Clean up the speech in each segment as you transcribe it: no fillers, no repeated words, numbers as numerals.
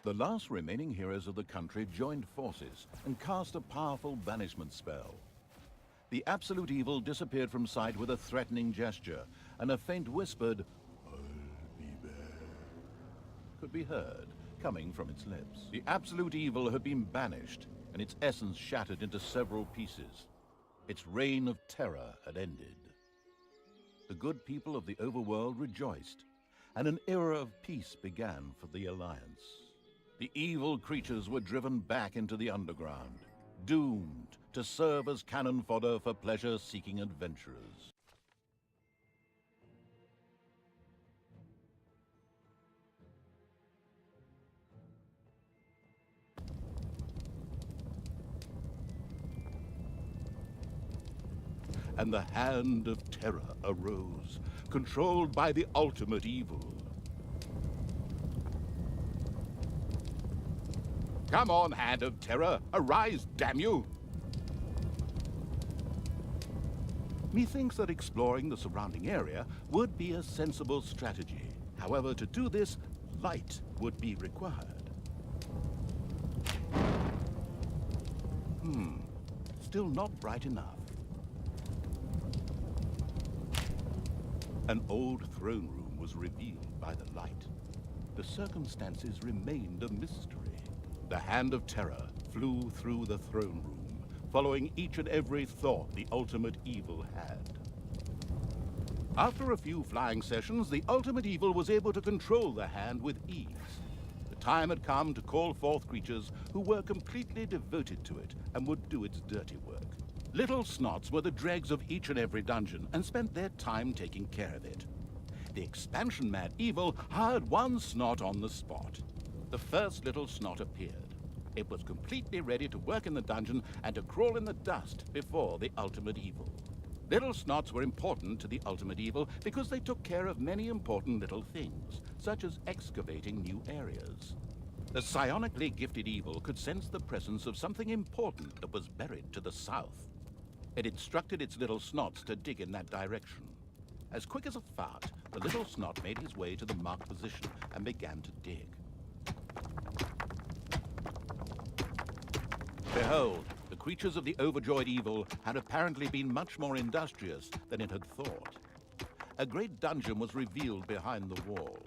The last remaining heroes of the country joined forces and cast a powerful banishment spell. The absolute evil disappeared from sight with a threatening gesture, and a faint whispered, "I'll be back," could be heard coming from its lips. The absolute evil had been banished, and its essence shattered into several pieces. Its reign of terror had ended. The good people of the overworld rejoiced, and an era of peace began for the Alliance. The evil creatures were driven back into the underground, doomed to serve as cannon fodder for pleasure-seeking adventurers. And the Hand of Terror arose, controlled by the ultimate evil. Come on, Hand of Terror, arise, damn you! Methinks that exploring the surrounding area would be a sensible strategy. However, to do this, light would be required. Still not bright enough. An old throne room was revealed by the light. The circumstances remained a mystery. The Hand of Terror flew through the throne room, following each and every thought the ultimate evil had. After a few flying sessions, the ultimate evil was able to control the hand with ease. The time had come to call forth creatures who were completely devoted to it and would do its dirty work. Little Snots were the dregs of each and every dungeon and spent their time taking care of it. The expansion-mad evil hired one Snot on the spot. The first Little Snot appeared. It was completely ready to work in the dungeon and to crawl in the dust before the ultimate evil. Little Snots were important to the ultimate evil because they took care of many important little things, such as excavating new areas. The psionically gifted evil could sense the presence of something important that was buried to the south. It instructed its Little Snots to dig in that direction. As quick as a fart, the Little Snot made his way to the marked position and began to dig. Behold, the creatures of the overjoyed evil had apparently been much more industrious than it had thought. A great dungeon was revealed behind the wall.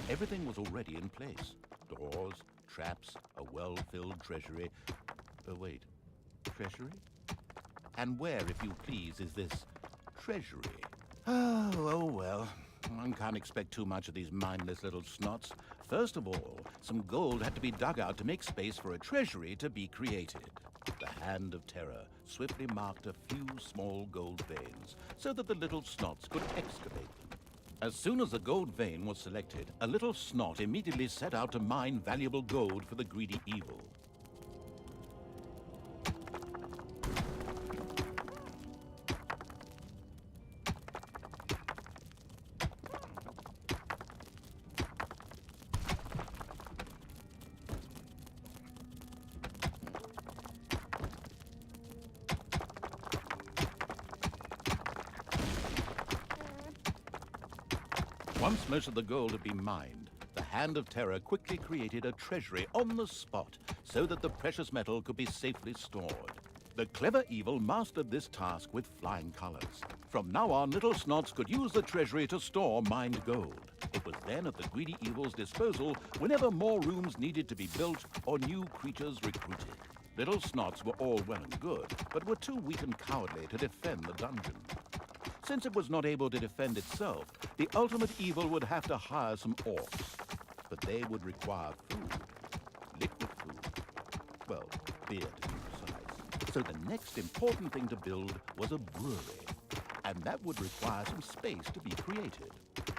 Everything was already in place. Doors, traps, a well-filled treasury. Wait, treasury? And where, if you please, is this treasury? Oh well. One can't expect too much of these mindless little Snots. First of all, some gold had to be dug out to make space for a treasury to be created. The Hand of Terror swiftly marked a few small gold veins so that the Little Snots could excavate them. As soon as the gold vein was selected, a Little Snot immediately set out to mine valuable gold for the greedy evil. Once most of the gold had been mined, the Hand of Terror quickly created a treasury on the spot so that the precious metal could be safely stored. The clever evil mastered this task with flying colors. From now on, Little Snots could use the treasury to store mined gold. It was then at the greedy evil's disposal whenever more rooms needed to be built or new creatures recruited. Little Snots were all well and good, but were too weak and cowardly to defend the dungeon. Since it was not able to defend itself, the ultimate evil would have to hire some orcs. But they would require food. Liquid food. Well, beer to be precise. So the next important thing to build was a brewery. And that would require some space to be created.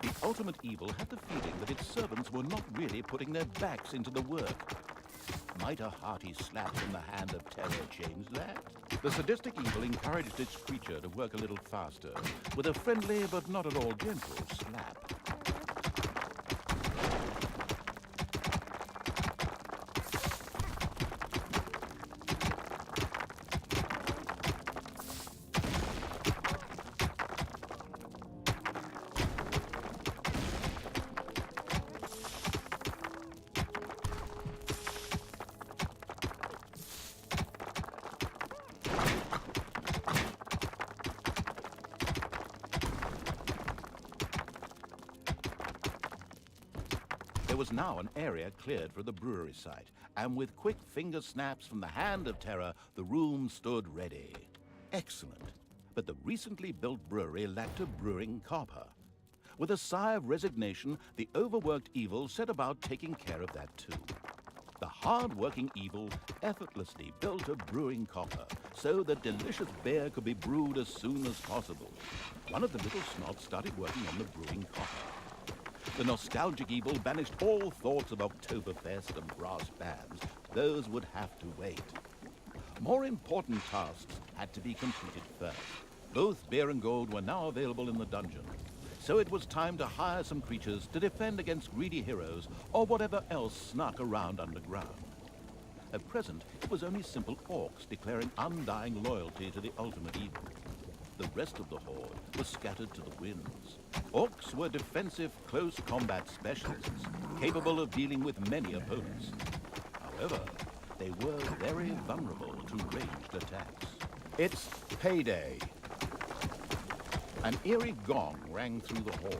The ultimate evil had the feeling that its servants were not really putting their backs into the work. Might a hearty slap from the Hand of Terror change that? The sadistic evil encouraged its creature to work a little faster, with a friendly but not at all gentle slap. There was now an area cleared for the brewery site, and with quick finger snaps from the Hand of Terror, the room stood ready. Excellent. But the recently built brewery lacked a brewing copper. With a sigh of resignation, the overworked evil set about taking care of that too. The hard-working evil effortlessly built a brewing copper so that delicious beer could be brewed as soon as possible. One of the little snots started working on the brewing copper. The nostalgic evil banished all thoughts of Oktoberfest and brass bands. Those would have to wait. More important tasks had to be completed first. Both beer and gold were now available in the dungeon, so it was time to hire some creatures to defend against greedy heroes or whatever else snuck around underground. At present, it was only simple orcs declaring undying loyalty to the ultimate evil. The rest of the horde was scattered to the winds. Orcs were defensive, close combat specialists, capable of dealing with many opponents. However, they were very vulnerable to ranged attacks. It's payday. An eerie gong rang through the halls.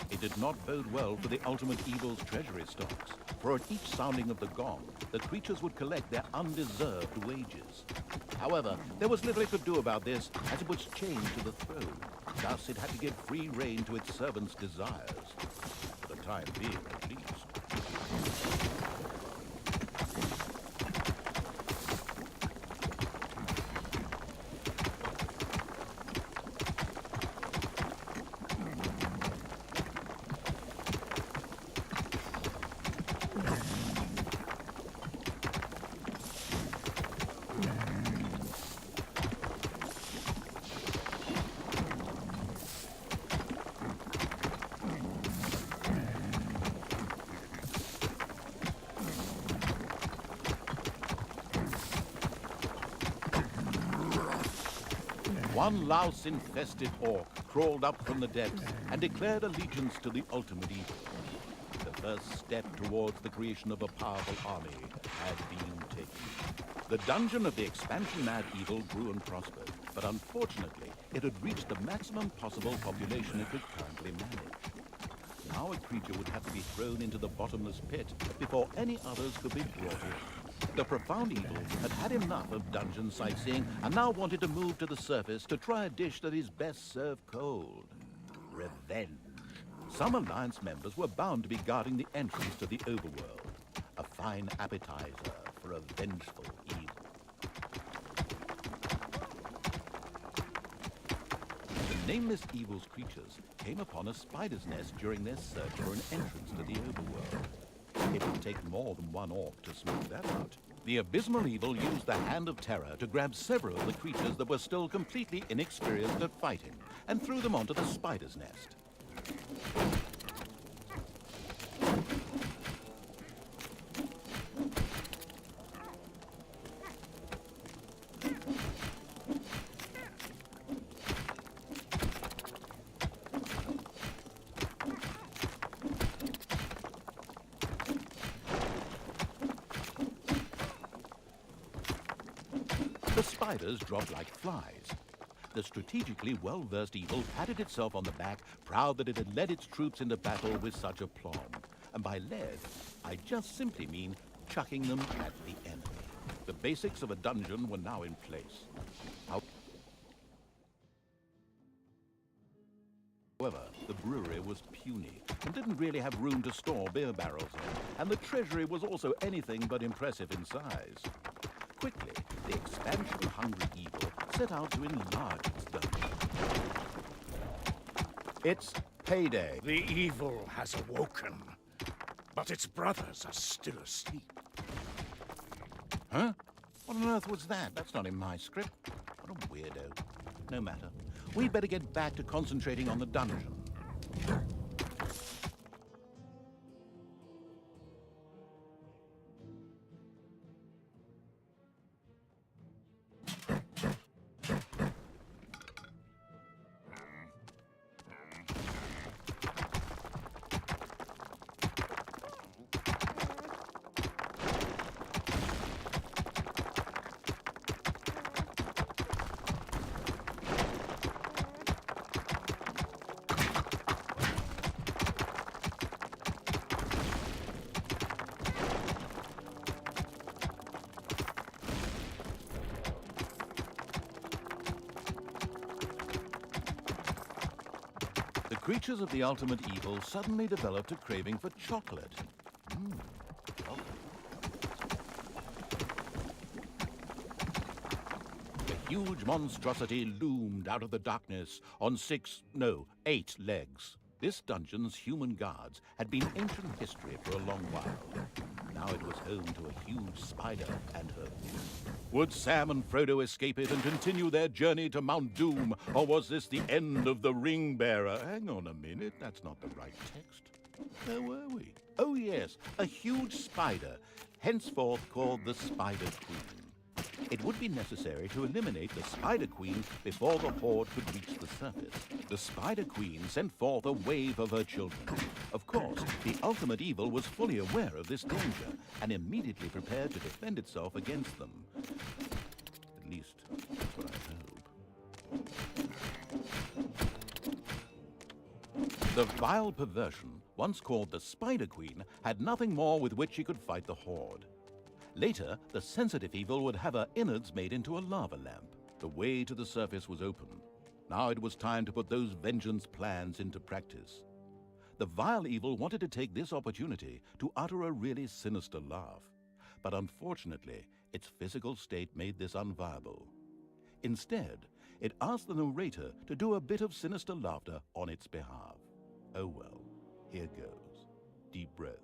It did not bode well for the ultimate evil's treasury stocks, for at each sounding of the gong, the creatures would collect their undeserved wages. However, there was little it could do about this, as it was chained to the throne. Thus, it had to give free rein to its servants' desires, for the time being at least. One louse-infested orc crawled up from the depths and declared allegiance to the ultimate evil. The first step towards the creation of a powerful army had been taken. The dungeon of the expansion-mad evil grew and prospered, but unfortunately, it had reached the maximum possible population it could currently manage. Now a creature would have to be thrown into the bottomless pit before any others could be brought in. The profound evil had had enough of dungeon sightseeing and now wanted to move to the surface to try a dish that is best served cold. Revenge. Some Alliance members were bound to be guarding the entrance to the overworld. A fine appetizer for a vengeful evil. The nameless evil's creatures came upon a spider's nest during their search for an entrance to the overworld. It would take more than one orc to smooth that out. The abysmal evil used the Hand of Terror to grab several of the creatures that were still completely inexperienced at fighting, and threw them onto the spider's nest. The spiders dropped like flies. The strategically well-versed evil patted itself on the back, proud that it had led its troops into battle with such aplomb. And by led, I just simply mean chucking them at the enemy. The basics of a dungeon were now in place. However, the brewery was puny and didn't really have room to store beer barrels in, and the treasury was also anything but impressive in size. Quickly, the expansion-hungry evil set out to enlarge its dungeon. It's payday. The evil has awoken, but its brothers are still asleep. Huh? What on earth was that? That's not in my script. What a weirdo. No matter. We'd better get back to concentrating on the dungeon. creatures of the ultimate evil suddenly developed a craving for chocolate. Chocolate. The huge monstrosity loomed out of the darkness on 8 legs. This dungeon's human guards had been ancient history for a long while. Now it was home to a huge spider and her brood. Would Sam and Frodo escape it and continue their journey to Mount Doom, or was this the end of the Ring Bearer? Hang on a minute, that's not the right text. Where were we? Oh yes, a huge spider, henceforth called the Spider Queen. It would be necessary to eliminate the Spider Queen before the Horde could reach the surface. The Spider Queen sent forth a wave of her children. Of course, the ultimate evil was fully aware of this danger and immediately prepared to defend itself against them. At least, that's what I hope. The vile perversion, once called the Spider Queen, had nothing more with which she could fight the Horde. Later, the sensitive evil would have her innards made into a lava lamp. The way to the surface was open. Now it was time to put those vengeance plans into practice. The vile evil wanted to take this opportunity to utter a really sinister laugh. But unfortunately, its physical state made this unviable. Instead, it asked the narrator to do a bit of sinister laughter on its behalf. Oh well, here goes. Deep breath.